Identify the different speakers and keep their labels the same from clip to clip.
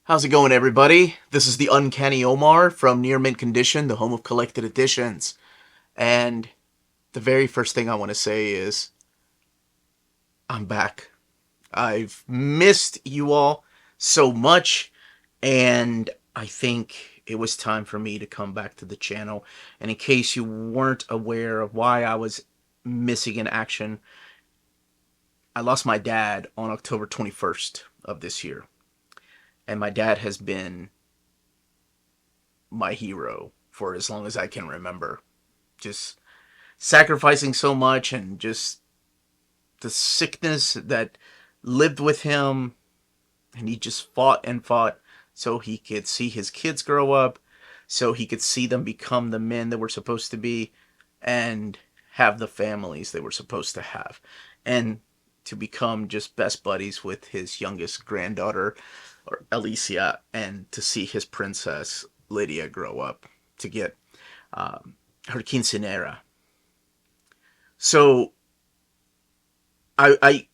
Speaker 1: How's it going, everybody? This is the Uncanny Omar from Near Mint Condition, the home of collected editions. And the very first thing I want to say is I'm back. I've missed you all so much, and I think it was time for me to come back to the channel. And in case you weren't aware of why I was missing in action, I lost my dad on October 21st of this year. And my dad has been my hero for as long as I can remember. Just sacrificing so much and just the sickness that lived with him, and he just fought and fought so he could see his kids grow up, so he could see them become the men that were supposed to be and have the families they were supposed to have, and to become just best buddies with his youngest granddaughter, or Alicia, and to see his princess Lydia grow up to get her quinceanera. So I, I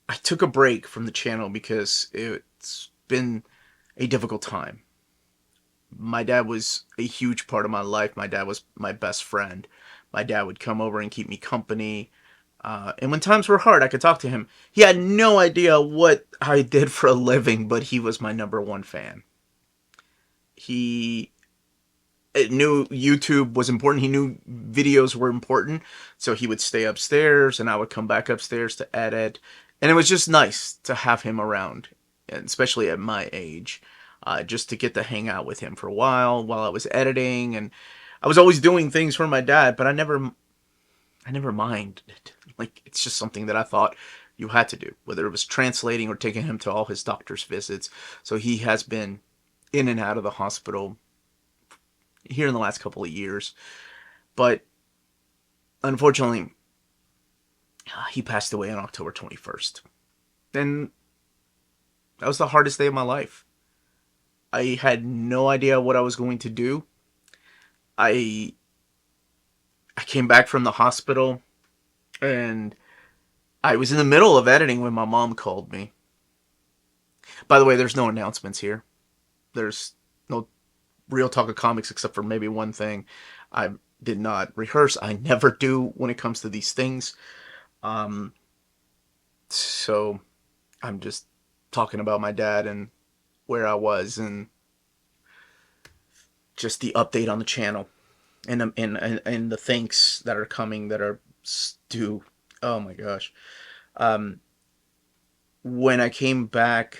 Speaker 1: I took a break from the channel because it's been a difficult time. My dad was a huge part of my life. My dad was my best friend. My dad would come over and keep me company. And when times were hard, I could talk to him. He had no idea what I did for a living, but he was my number one fan. He knew YouTube was important. He knew videos were important. So he would stay upstairs and I would come back upstairs to edit. And it was just nice to have him around, and especially at my age, just to get to hang out with him for a while I was editing. And I was always doing things for my dad, but I never minded. Like, it's just something that I thought you had to do, whether it was translating or taking him to all his doctor's visits. So he has been in and out of the hospital here in the last couple of years. But unfortunately, he passed away on October 21st. And that was the hardest day of my life. I had no idea what I was going to do. I I came back from the hospital and I was in the middle of editing when my mom called me. By the way, there's no announcements here. There's no real talk of comics except for maybe one thing. I did not rehearse. I never do when it comes to these things. Um, so I'm just talking about my dad and where I was and just the update on the channel and the thanks that are coming that are due. Oh my gosh. Um, when I came back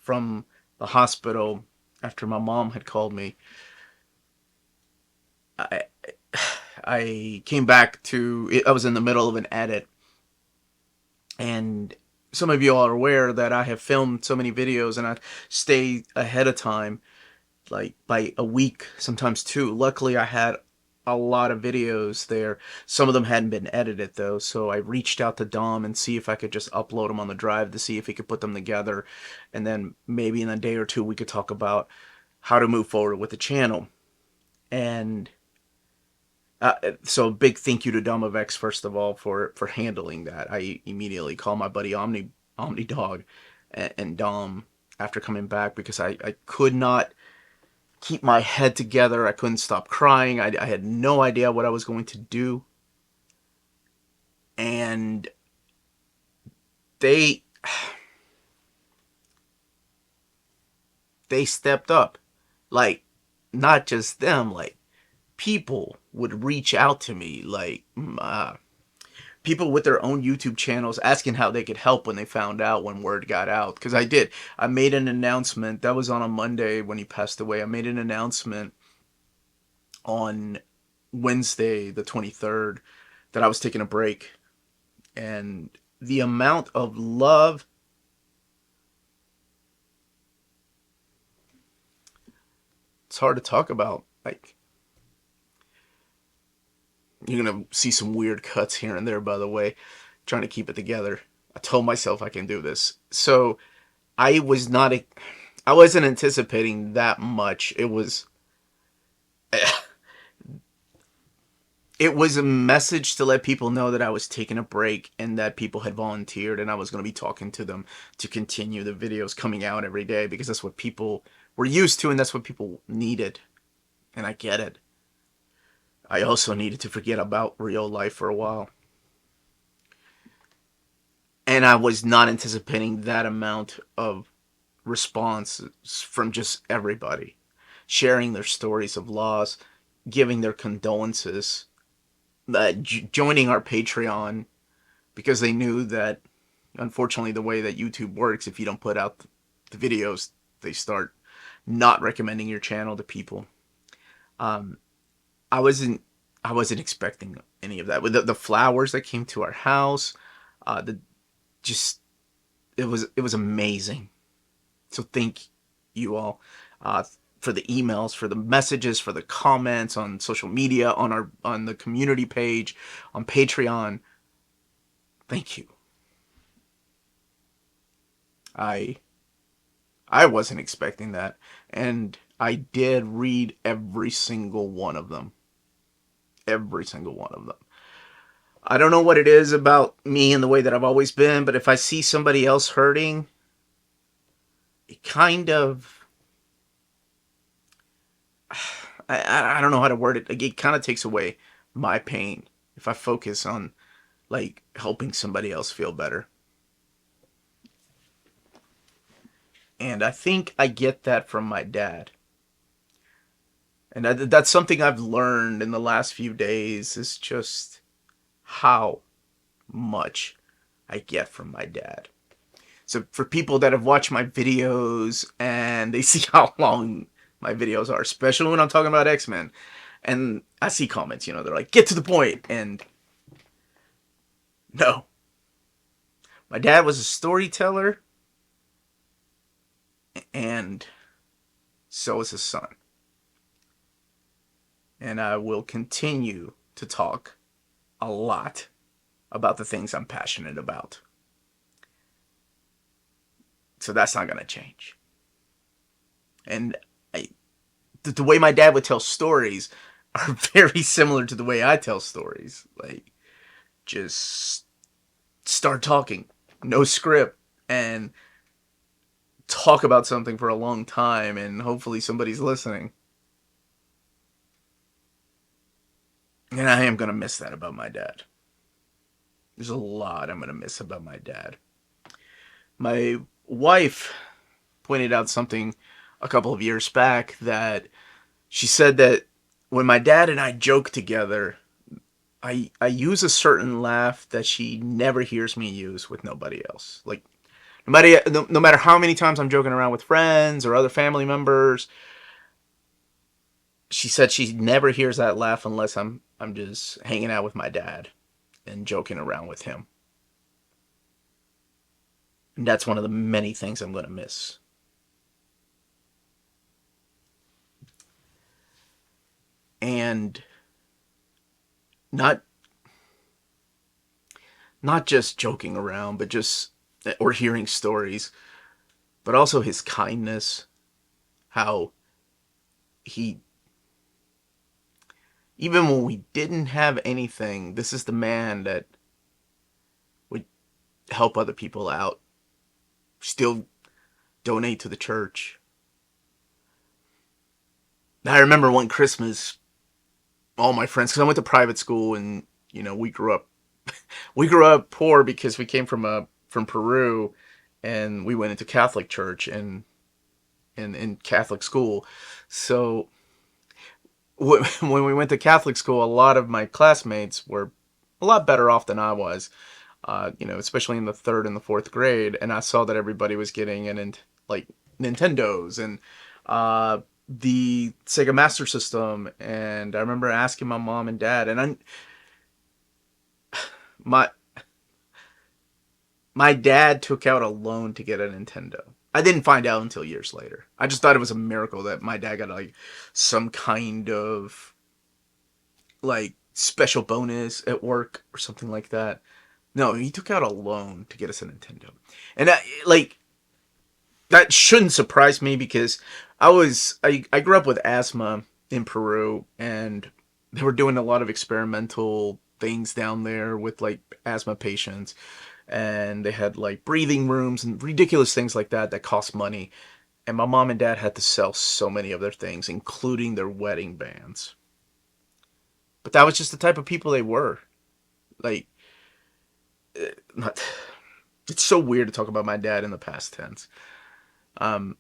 Speaker 1: from the hospital after my mom had called me, I I came back to, I was in the middle of an edit, and some of you all are aware that I have filmed so many videos and I stay ahead of time, like by a week, sometimes two. Luckily, I had a lot of videos there. Some of them hadn't been edited though, so I reached out to Dom and see if I could just upload them on the drive to see if he could put them together, and then maybe in a day or two we could talk about how to move forward with the channel. And so big thank you to Domovex first of all for handling that. I immediately called my buddy Omni Dog and Dom after coming back because I could not keep my head together. I couldn't stop crying. I had no idea what I was going to do. And they they stepped up. Like, not just them, like people would reach out to me, like people with their own YouTube channels asking how they could help when they found out, when word got out. Because I did. I made an announcement. That was on a Monday when he passed away. I made an announcement on Wednesday, the 23rd, that I was taking a break. And the amount of love, it's hard to talk about. Like, you're going to see some weird cuts here and there, by the way, trying to keep it together. I told myself I can do this. So I was not, I wasn't anticipating that much. It was, It was a message to let people know that I was taking a break and that people had volunteered and I was going to be talking to them to continue the videos coming out every day because that's what people were used to and that's what people needed. And I get it. I also needed to forget about real life for a while. And I was not anticipating that amount of response from just everybody sharing their stories of loss, giving their condolences, joining our Patreon because they knew that, unfortunately, the way that YouTube works, if you don't put out the videos, they start not recommending your channel to people. Um, I wasn't I wasn't expecting any of that. With the flowers that came to our house, the just it was amazing. So thank you all for the emails, for the messages, for the comments on social media, on the community page, on Patreon. Thank you. I I wasn't expecting that, and I did read every single one of them. Every single one of them. I don't know what it is about me and the way that I've always been, but if I see somebody else hurting, it kind of I don't know how to word it. Like, it kind of takes away my pain if I focus on like helping somebody else feel better. And I think I get that from my dad. And that's something I've learned in the last few days is just how much I get from my dad. So for people that have watched my videos and they see how long my videos are, especially when I'm talking about X-Men, and I see comments, they're like, get to the point. And no, my dad was a storyteller, and so is his son. And I will continue to talk a lot about the things I'm passionate about. So that's not going to change. And the way my dad would tell stories are very similar to the way I tell stories. Like, just start talking, no script, and talk about something for a long time, and hopefully somebody's listening. And I am going to miss that about my dad. There's a lot I'm going to miss about my dad. My wife pointed out something a couple of years back that she said that when my dad and I joke together, I use a certain laugh that she never hears me use with nobody else. Like, no matter how many times I'm joking around with friends or other family members, she said she never hears that laugh unless I'm just hanging out with my dad and joking around with him. And that's one of the many things I'm going to miss. And not not just joking around, but just or hearing stories, but also his kindness, how he even when we didn't have anything, this is the man that would help other people out, still donate to the church. I remember one Christmas, all my friends, because I went to private school, and we grew up poor because we came from Peru, and we went into Catholic church and in Catholic school. So when we went to Catholic school, a lot of my classmates were a lot better off than I was. Especially in the third and the fourth grade, and I saw that everybody was getting like Nintendos and the Sega Master System, and I remember asking my mom and dad, and my my dad took out a loan to get a Nintendo. I didn't find out until years later. I just thought it was a miracle that my dad got like some kind of like special bonus at work or something like that. No, he took out a loan to get us a Nintendo. And that shouldn't surprise me because I grew up with asthma in Peru, and They were doing a lot of experimental things down there with like asthma patients, and they had like breathing rooms and ridiculous things like that that cost money. And my mom and dad had to sell so many of their things, including their wedding bands. But that was just the type of people they were. Like, not, it's so weird to talk about my dad in the past tense. Um,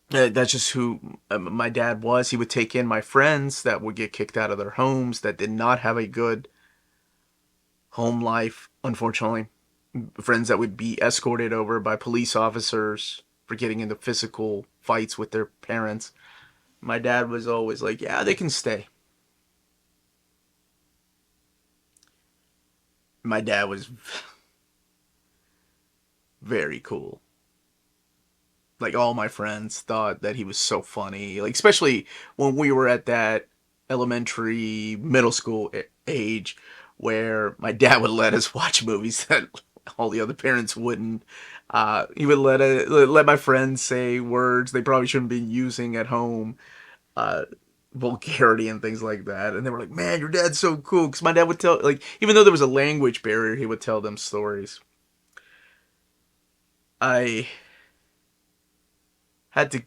Speaker 1: that's just who my dad was. He would take in my friends that would get kicked out of their homes, that did not have a good home life, unfortunately. Friends that would be escorted over by police officers for getting into physical fights with their parents. My dad was always like, yeah, they can stay. My dad was very cool. Like, all my friends thought that he was so funny. Like, especially when we were at that elementary, middle school age where my dad would let us watch movies that all the other parents wouldn't. He would let my friends say words they probably shouldn't be using at home, uh, vulgarity and things like that. And they were like, "Man, your dad's so cool." Because my dad would tell, like, even though there was a language barrier, he would tell them stories. I had to.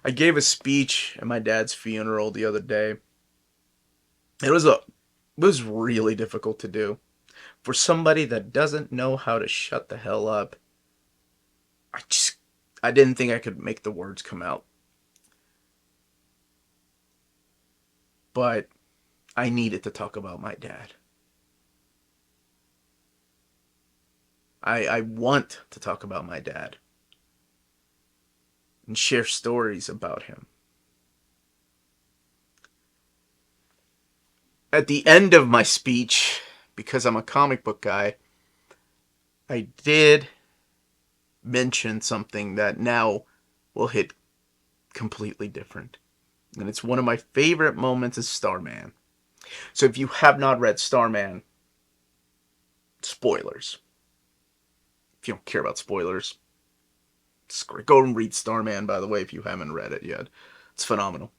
Speaker 1: I gave a speech at my dad's funeral the other day. It was really difficult to do for somebody that doesn't know how to shut the hell up. I just I didn't think I could make the words come out, but I needed to talk about my dad. I want to talk about my dad and share stories about him. At the end of my speech, because I'm a comic book guy, I did mention something that now will hit completely different. And it's one of my favorite moments is Starman. So if you have not read Starman, spoilers. If you don't care about spoilers, go and read Starman, by the way, if you haven't read it yet. It's phenomenal.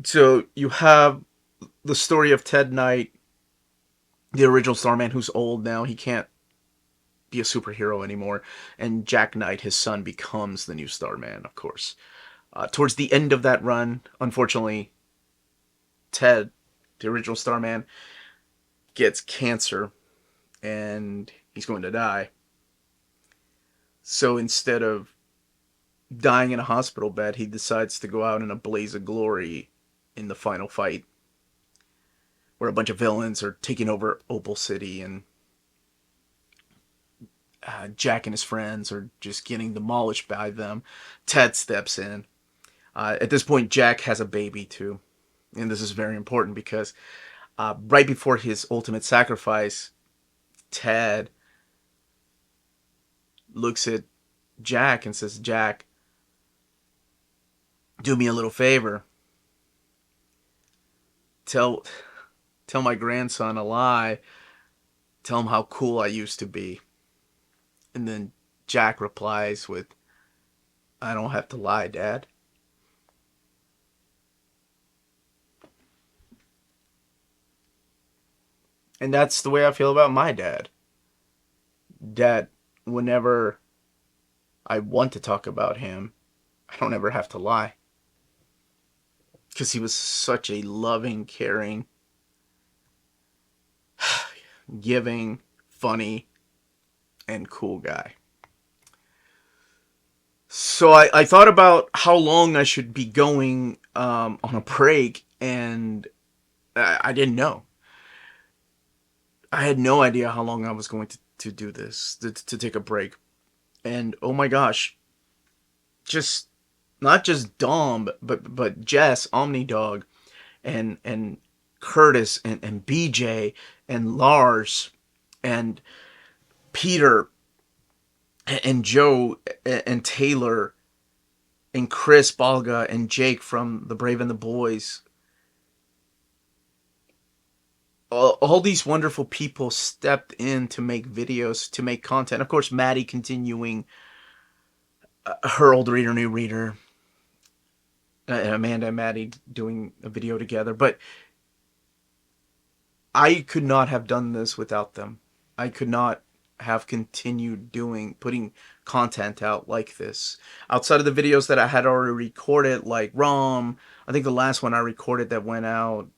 Speaker 1: So you have the story of Ted Knight, the original Starman, who's old now. He can't be a superhero anymore. And Jack Knight, his son, becomes the new Starman, of course. Towards the end of that run, unfortunately, Ted, the original Starman, gets cancer and he's going to die. So instead of dying in a hospital bed, he decides to go out in a blaze of glory in the final fight, where a bunch of villains are taking over Opal City, and Jack and his friends are just getting demolished by them. Ted steps in. At this point, Jack has a baby too, and this is very important because right before his ultimate sacrifice, Ted looks at Jack and says, "Jack, do me a little favor. Tell tell my grandson a lie. Tell him how cool I used to be." And then Jack replies with, "I don't have to lie, Dad." And that's the way I feel about my dad. Dad, whenever I want to talk about him, I don't ever have to lie. Because he was such a loving, caring, giving, funny, and cool guy. So I thought about how long I should be going on a break, and I didn't know. I had no idea how long I was going to do this, to take a break. And oh my gosh, just not just Dom, but Jess, Omnidog, and Curtis and BJ and Lars and Peter and Joe and Taylor and Chris Balga and Jake from The Brave and the Boys. All these wonderful people stepped in to make videos, to make content. Of course, Maddie continuing her old reader, new reader. and Amanda and Maddie doing a video together. But I could not have done this without them. I could not have continued putting content out like this. Outside of the videos that I had already recorded, like ROM, I think the last one I recorded that went out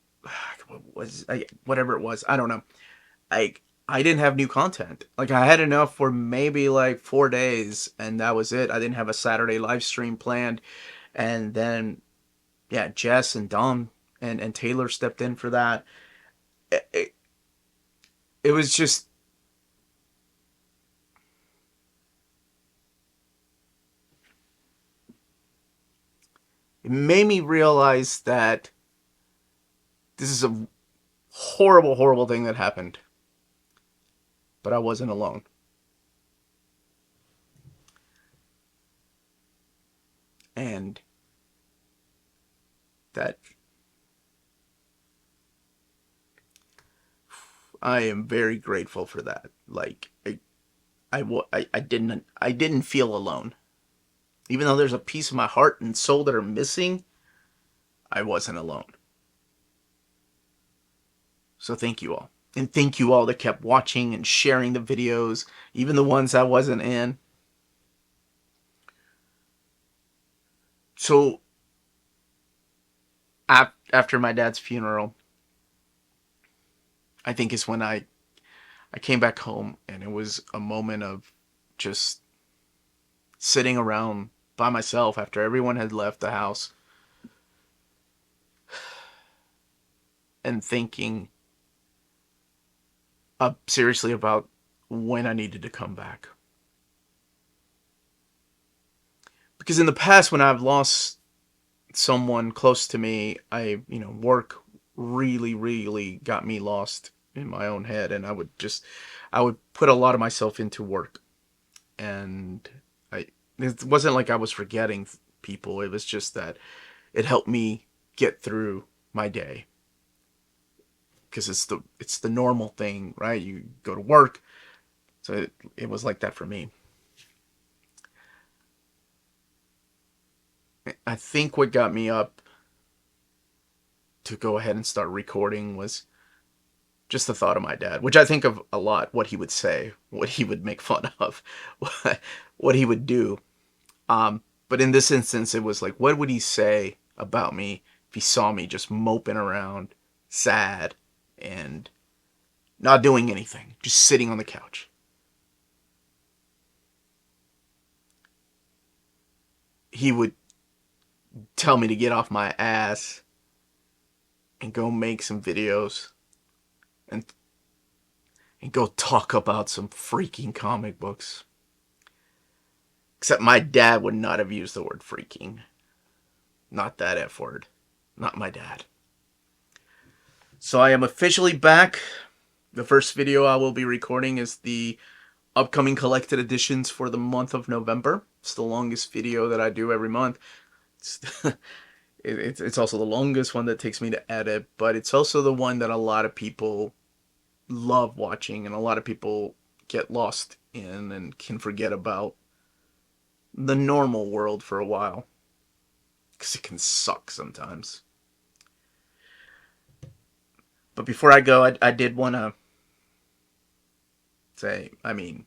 Speaker 1: was whatever it was. I don't know. I didn't have new content. Like I had enough for maybe like 4 days, and that was it. I didn't have a Saturday live stream planned, and then yeah, Jess and Dom and Taylor stepped in for that. It, it was just it made me realize that this is a horrible, horrible thing that happened, but I wasn't alone. And that I am very grateful for that. Like I didn't feel alone. Even though there's a piece of my heart and soul that are missing, I wasn't alone. So thank you all. And thank you all that kept watching and sharing the videos, even the ones I wasn't in. So after my dad's funeral, I think is when I came back home, and it was a moment of just sitting around by myself after everyone had left the house and thinking seriously about when I needed to come back. Because in the past, when I've lost someone close to me, work really, really got me lost in my own head, and I would put a lot of myself into work, and it wasn't like I was forgetting people. It was just that it helped me get through my day, because it's the normal thing, right? You go to work, so it was like that for me. I think what got me up to go ahead and start recording was just the thought of my dad, which I think of a lot, what he would say, what he would make fun of, what he would do. But in this instance, it was like, what would he say about me if he saw me just moping around, sad, and not doing anything, just sitting on the couch? He would tell me to get off my ass and go make some videos and go talk about some freaking comic books. Except my dad would not have used the word freaking. Not that F word. Not my dad. So I am officially back. The first video I will be recording is the upcoming collected editions for the month of November. It's the longest video that I do every month. It's, it's also the longest one that takes me to edit, but it's also the one that a lot of people love watching and a lot of people get lost in and can forget about the normal world for a while, because it can suck sometimes. But before I go, I did want to say, I mean,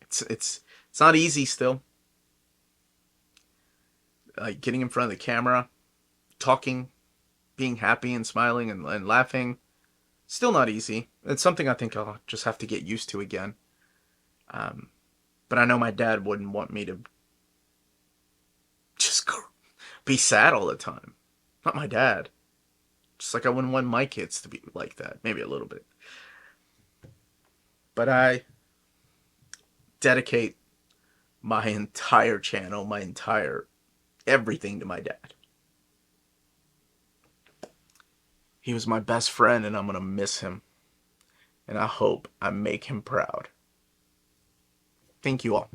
Speaker 1: it's not easy still. Like getting in front of the camera, talking, being happy and smiling and laughing, still not easy. It's something I think I'll just have to get used to again. But I know my dad wouldn't want me to just be sad all the time. Not my dad. Just like I wouldn't want my kids to be like that. Maybe a little bit. But I dedicate my entire channel, my entire everything to my dad. He was my best friend, and I'm going to miss him. And I hope I make him proud. Thank you all.